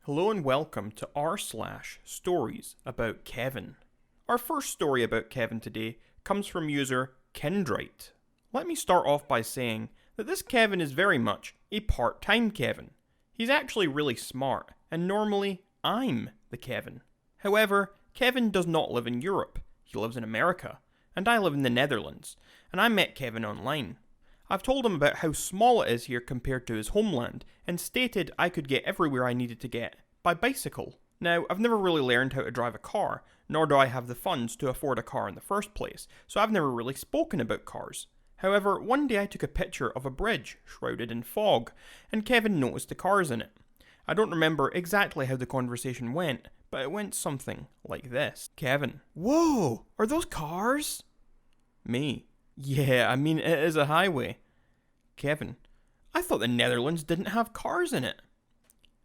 Hello and welcome to r/Stories About Kevin. Our first story about Kevin today comes from user Kindrite. Let me start off by saying that this Kevin is very much a part-time Kevin. He's actually really smart, and normally I'm the Kevin. However, Kevin does not live in Europe. He lives in America, and I live in the Netherlands, and I met Kevin online. I've told him about how small it is here compared to his homeland, and stated I could get everywhere I needed to get by bicycle. Now, I've never really learned how to drive a car, nor do I have the funds to afford a car in the first place, so I've never really spoken about cars. However, one day I took a picture of a bridge shrouded in fog, and Kevin noticed the cars in it. I don't remember exactly how the conversation went, but it went something like this. Kevin: "Whoa, are those cars?" Me: "Yeah, I mean it is a highway." Kevin: "I thought the Netherlands didn't have cars in it."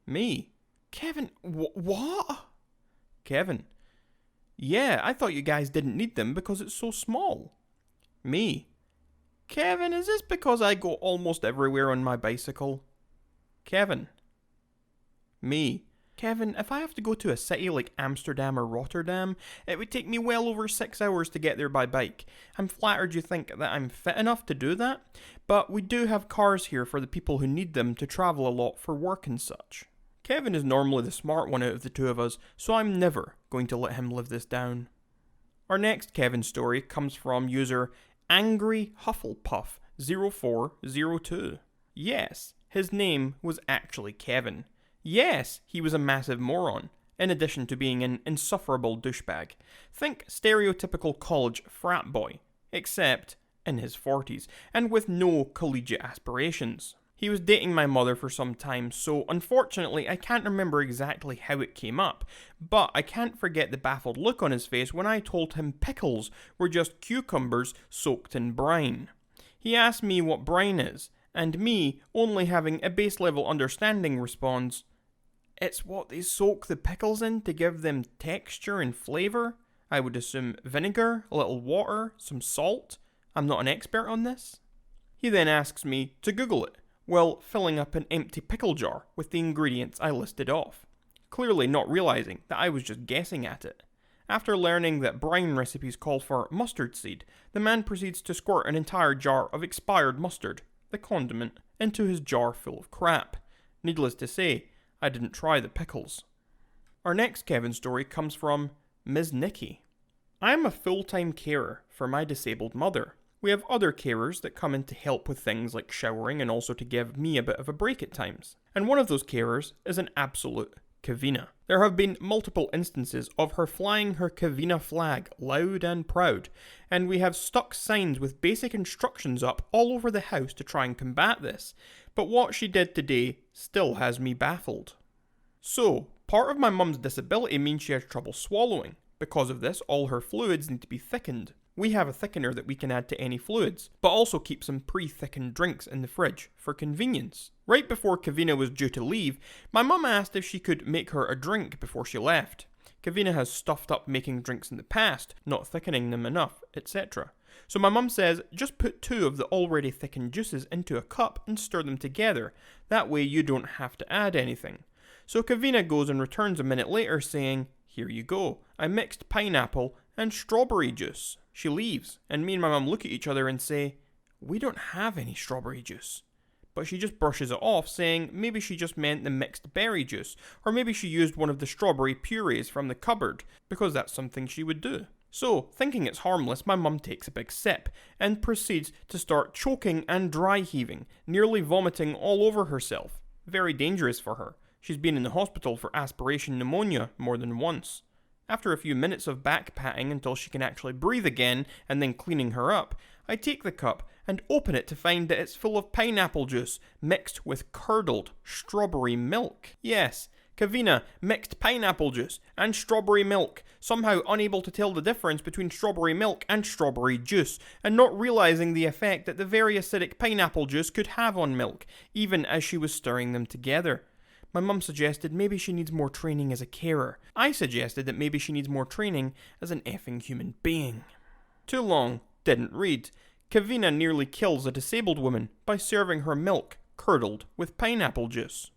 Me: "Kevin, what?" Kevin: "Yeah, I thought you guys didn't need them because it's so small." Me: "Kevin, is this because I go almost everywhere on my bicycle?" Kevin: Me: "Kevin, if I have to go to a city like Amsterdam or Rotterdam, it would take me well over 6 hours to get there by bike. I'm flattered you think that I'm fit enough to do that, but we do have cars here for the people who need them to travel a lot for work and such." Kevin is normally the smart one out of the two of us, so I'm never going to let him live this down. Our next Kevin story comes from user Angry Hufflepuff 0402. Yes, his name was actually Kevin. Yes, he was a massive moron, in addition to being an insufferable douchebag. Think stereotypical college frat boy, except in his 40s, and with no collegiate aspirations. He was dating my mother for some time, so unfortunately I can't remember exactly how it came up, but I can't forget the baffled look on his face when I told him pickles were just cucumbers soaked in brine. He asked me what brine is, and me, only having a base level understanding, responds, "It's what they soak the pickles in to give them texture and flavour. I would assume vinegar, a little water, some salt. I'm not an expert on this." He then asks me to Google it, while filling up an empty pickle jar with the ingredients I listed off, clearly not realising that I was just guessing at it. After learning that brine recipes call for mustard seed, the man proceeds to squirt an entire jar of expired mustard, the condiment, into his jar full of crap. Needless to say, I didn't try the pickles. Our next Kevin story comes from Ms. Nikki. "I am a full-time carer for my disabled mother. We have other carers that come in to help with things like showering and also to give me a bit of a break at times. And one of those carers is an absolute Kevina. There have been multiple instances of her flying her Kevina flag loud and proud, and we have stuck signs with basic instructions up all over the house to try and combat this, but what she did today still has me baffled. So, part of my mum's disability means she has trouble swallowing. Because of this, all her fluids need to be thickened. We have a thickener that we can add to any fluids, but also keep some pre-thickened drinks in the fridge for convenience. Right before Kevina was due to leave, my mum asked if she could make her a drink before she left. Kevina has stuffed up making drinks in the past, not thickening them enough, etc. So my mum says, just put 2 of the already thickened juices into a cup and stir them together. That way you don't have to add anything. So Kevina goes and returns a minute later saying, "Here you go, I mixed pineapple and strawberry juice." She leaves, and me and my mum look at each other and say, "We don't have any strawberry juice." But she just brushes it off, saying maybe she just meant the mixed berry juice, or maybe she used one of the strawberry purees from the cupboard, because that's something she would do. So, thinking it's harmless, my mum takes a big sip, and proceeds to start choking and dry heaving, nearly vomiting all over herself. Very dangerous for her. She's been in the hospital for aspiration pneumonia more than once. After a few minutes of back patting until she can actually breathe again, and then cleaning her up, I take the cup and open it to find that it's full of pineapple juice mixed with curdled strawberry milk. Yes, Kevina mixed pineapple juice and strawberry milk, somehow unable to tell the difference between strawberry milk and strawberry juice, and not realising the effect that the very acidic pineapple juice could have on milk, even as she was stirring them together. My mum suggested maybe she needs more training as a carer. I suggested that maybe she needs more training as an effing human being. Too long, didn't read. Kevina nearly kills a disabled woman by serving her milk curdled with pineapple juice.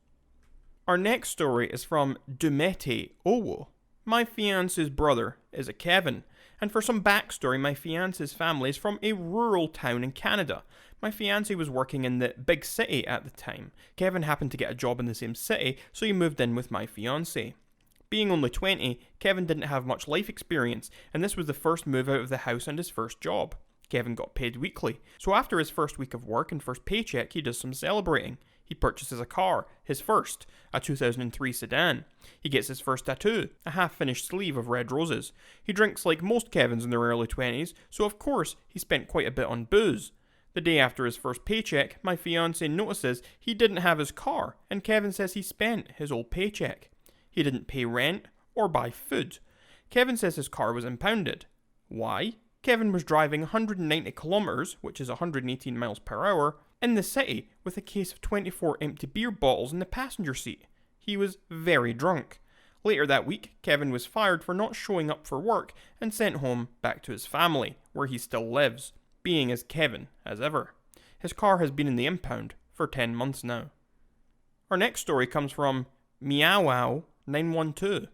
Our next story is from Dumete Owo. My fiance's brother is a Kevin, and for some backstory, my fiance's family is from a rural town in Canada. My fiance was working in the big city at the time. Kevin happened to get a job in the same city, so he moved in with my fiance. Being only 20, Kevin didn't have much life experience, and this was the first move out of the house and his first job. Kevin got paid weekly, so after his first week of work and first paycheck, he does some celebrating. He purchases a car, his first, a 2003 sedan. He gets his first tattoo, a half-finished sleeve of red roses. He drinks like most Kevins in their early 20s, so of course he spent quite a bit on booze. The day after his first paycheck, my fiancé notices he didn't have his car, and Kevin says he spent his old paycheck. He didn't pay rent or buy food. Kevin says his car was impounded. Why? Kevin was driving 190 kilometers, which is 118 miles per hour, in the city with a case of 24 empty beer bottles in the passenger seat. He was very drunk. Later that week, Kevin was fired for not showing up for work and sent home back to his family, where he still lives, being as Kevin as ever. His car has been in the impound for 10 months now. Our next story comes from Meowow912.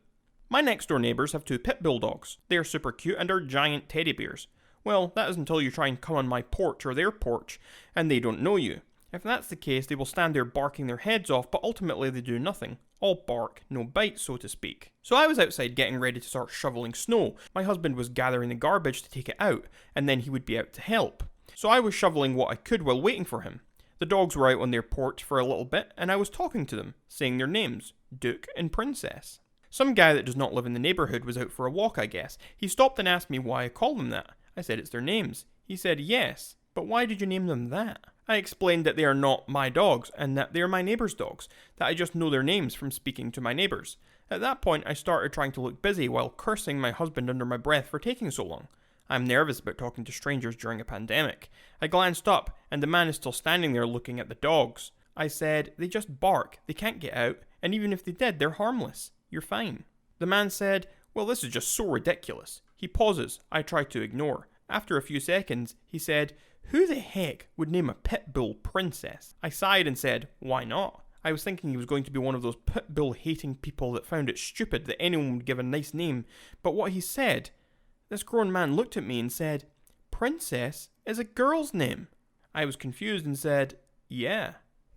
My next door neighbours have 2 pit bull dogs. They are super cute and are giant teddy bears. Well, that is until you try and come on my porch or their porch, and they don't know you. If that's the case, they will stand there barking their heads off, but ultimately they do nothing. All bark, no bite, so to speak. So I was outside getting ready to start shoveling snow. My husband was gathering the garbage to take it out, and then he would be out to help. So I was shoveling what I could while waiting for him. The dogs were out on their porch for a little bit, and I was talking to them, saying their names, Duke and Princess. Some guy that does not live in the neighbourhood was out for a walk, I guess. He stopped and asked me why I call them that. I said it's their names. He said yes, but why did you name them that? I explained that they are not my dogs, and that they are my neighbours' dogs, that I just know their names from speaking to my neighbours. At that point, I started trying to look busy while cursing my husband under my breath for taking so long. I'm nervous about talking to strangers during a pandemic. I glanced up, and the man is still standing there looking at the dogs. I said, they just bark, they can't get out, and even if they did, they're harmless. You're fine. The man said, well, this is just so ridiculous. He pauses. I try to ignore. After a few seconds, he said, who the heck would name a pit bull Princess? I sighed and said, why not? I was thinking he was going to be one of those pit bull hating people that found it stupid that anyone would give a nice name. But what he said, this grown man looked at me and said, Princess is a girl's name. I was confused and said, yeah,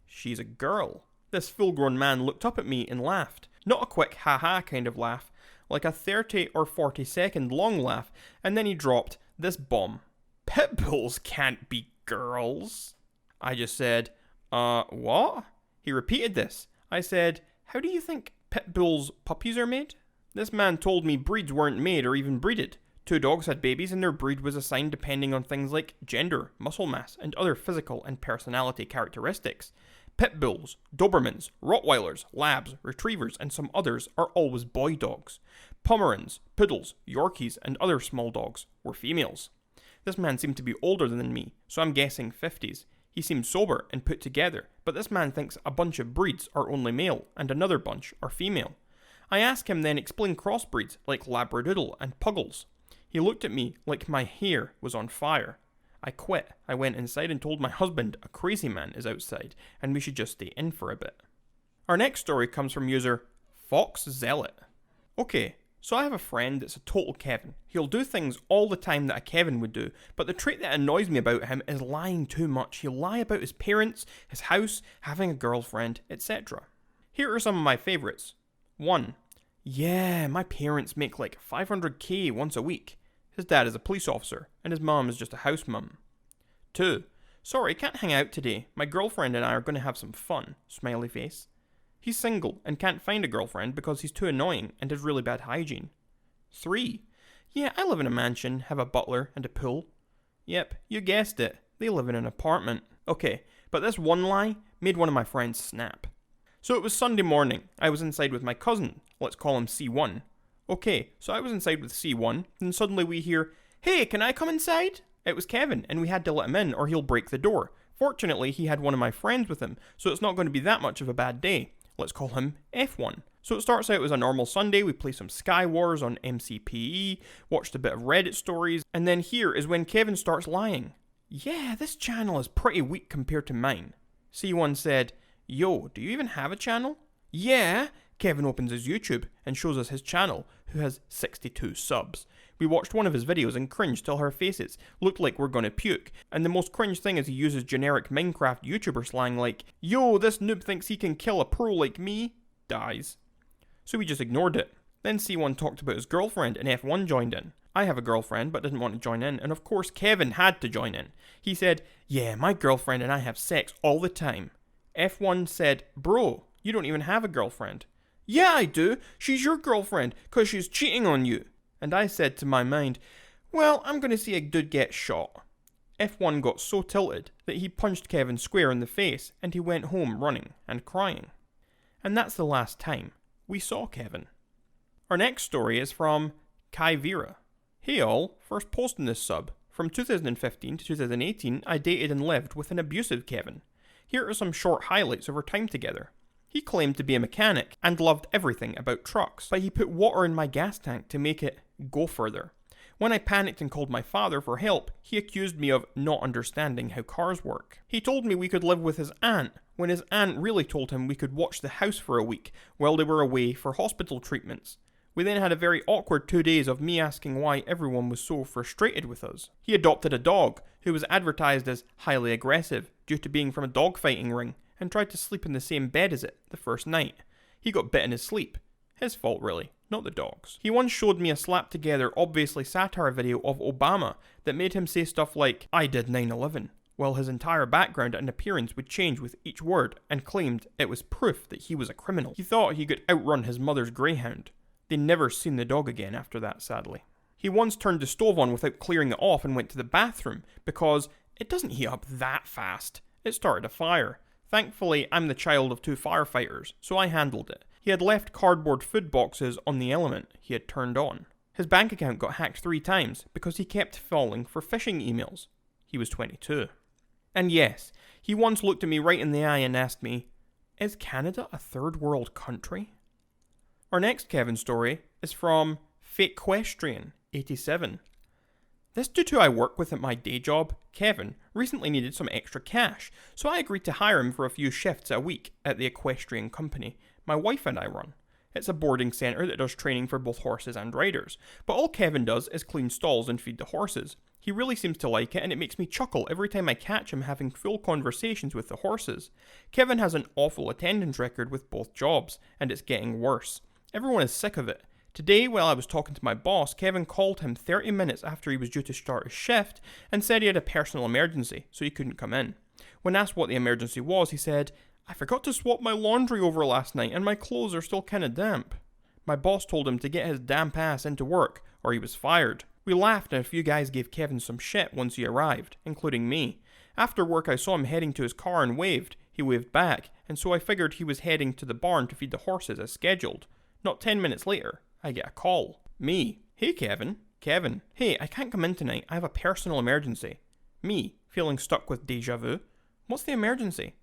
she's a girl. This full-grown man looked up at me and laughed. Not a quick ha-ha kind of laugh, like a 30 or 40 second long laugh, and then he dropped this bomb. Pit bulls can't be girls. I just said, what? He repeated this. I said, how do you think pit bulls' puppies are made? This man told me breeds weren't made or even breeded. 2 dogs had babies and their breed was assigned depending on things like gender, muscle mass, and other physical and personality characteristics. Pit bulls, Dobermans, Rottweilers, Labs, Retrievers, and some others are always boy dogs. Pomerans, Poodles, Yorkies, and other small dogs were females. This man seemed to be older than me, so I'm guessing 50s. He seemed sober and put together, but this man thinks a bunch of breeds are only male and another bunch are female. I asked him then explain crossbreeds like Labradoodle and Puggles. He looked at me like my hair was on fire. I quit. I went inside and told my husband a crazy man is outside and we should just stay in for a bit. Our next story comes from user Fox Zealot. Okay, so I have a friend that's a total Kevin. He'll do things all the time that a Kevin would do, but the trait that annoys me about him is lying too much. He'll lie about his parents, his house, having a girlfriend, etc. Here are some of my favourites. 1. Yeah, my parents make like $500k once a week. His dad is a police officer, and his mom is just a house mum. 2. Sorry, can't hang out today. My girlfriend and I are going to have some fun. Smiley face. He's single and can't find a girlfriend because he's too annoying and has really bad hygiene. 3. Yeah, I live in a mansion, have a butler and a pool. Yep, you guessed it. They live in an apartment. Okay, but this one lie made one of my friends snap. So it was Sunday morning. I was inside with my cousin. Let's call him C1. Okay, so I was inside with C1, and suddenly we hear, hey, can I come inside? It was Kevin, and we had to let him in or he'll break the door. Fortunately, he had one of my friends with him, so it's not going to be that much of a bad day. Let's call him F1. So it starts out as a normal Sunday, we play some Sky Wars on MCPE, watched a bit of Reddit stories, and then here is when Kevin starts lying. Yeah, this channel is pretty weak compared to mine. C1 said, yo, do you even have a channel? Yeah! Kevin opens his YouTube and shows us his channel, who has 62 subs. We watched one of his videos and cringed till our faces looked like we're gonna puke, and the most cringe thing is he uses generic Minecraft YouTuber slang like, "Yo, this noob thinks he can kill a pro like me," dies. So we just ignored it. Then C1 talked about his girlfriend and F1 joined in. I have a girlfriend but didn't want to join in, and of course Kevin had to join in. He said, "Yeah, my girlfriend and I have sex all the time." F1 said, "Bro, you don't even have a girlfriend." "Yeah, I do. She's your girlfriend, 'cause she's cheating on you." And I said to my mind, "Well, I'm gonna see a dude get shot." F1 got so tilted that he punched Kevin square in the face and he went home running and crying. And that's the last time we saw Kevin. Our next story is from Kai Vera. "Hey all, first posting this sub. From 2015 to 2018, I dated and lived with an abusive Kevin. Here are some short highlights of our time together. He claimed to be a mechanic and loved everything about trucks, but he put water in my gas tank to make it go further. When I panicked and called my father for help, he accused me of not understanding how cars work. He told me we could live with his aunt, when his aunt really told him we could watch the house for a week while they were away for hospital treatments. We then had a very awkward 2 days of me asking why everyone was so frustrated with us. He adopted a dog, who was advertised as highly aggressive due to being from a dogfighting ring, and tried to sleep in the same bed as it the first night. He got bit in his sleep. His fault really, not the dog's. He once showed me a slapped together obviously satire video of Obama that made him say stuff like, 'I did 9/11, while his entire background and appearance would change with each word, and claimed it was proof that he was a criminal. He thought he could outrun his mother's greyhound. They never seen the dog again after that, sadly. He once turned the stove on without clearing it off and went to the bathroom because it doesn't heat up that fast. It started a fire. Thankfully, I'm the child of 2 firefighters, so I handled it. He had left cardboard food boxes on the element he had turned on. His bank account got hacked 3 times because he kept falling for phishing emails. He was 22. And yes, he once looked at me right in the eye and asked me, 'Is Canada a third world country?' Our next Kevin story is from FakeQuestrian87. This dude who I work with at my day job, Kevin, recently needed some extra cash, so I agreed to hire him for a few shifts a week at the equestrian company my wife and I run. It's a boarding centre that does training for both horses and riders, but all Kevin does is clean stalls and feed the horses. He really seems to like it, and it makes me chuckle every time I catch him having full conversations with the horses. Kevin has an awful attendance record with both jobs, and it's getting worse. Everyone is sick of it. Today, while I was talking to my boss, Kevin called him 30 minutes after he was due to start his shift and said he had a personal emergency, so he couldn't come in. When asked what the emergency was, he said, "I forgot to swap my laundry over last night and my clothes are still kinda damp." My boss told him to get his damp ass into work, or he was fired. We laughed and a few guys gave Kevin some shit once he arrived, including me. After work I saw him heading to his car and waved. He waved back, and so I figured he was heading to the barn to feed the horses as scheduled. Not 10 minutes later, I get a call. Me. "Hey Kevin." Kevin. "Hey, I can't come in tonight. I have a personal emergency." Me. Feeling stuck with deja vu. "What's the emergency?"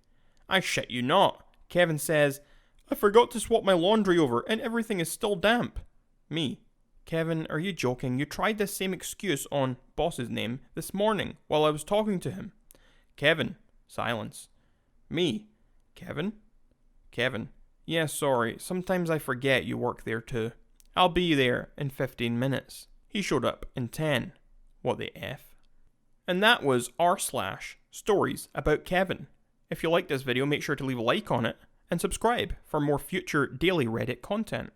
"I shit you not." Kevin says, "I forgot to swap my laundry over and everything is still damp." Me. "Kevin, are you joking? You tried this same excuse on boss's name this morning while I was talking to him." Kevin. Silence. Me. "Kevin?" Kevin. "Yeah, sorry. Sometimes I forget you work there too. I'll be there in 15 minutes. He showed up in 10. What the F? And that was r/Storiesaboutkevin. If you liked this video, make sure to leave a like on it and subscribe for more future daily Reddit content.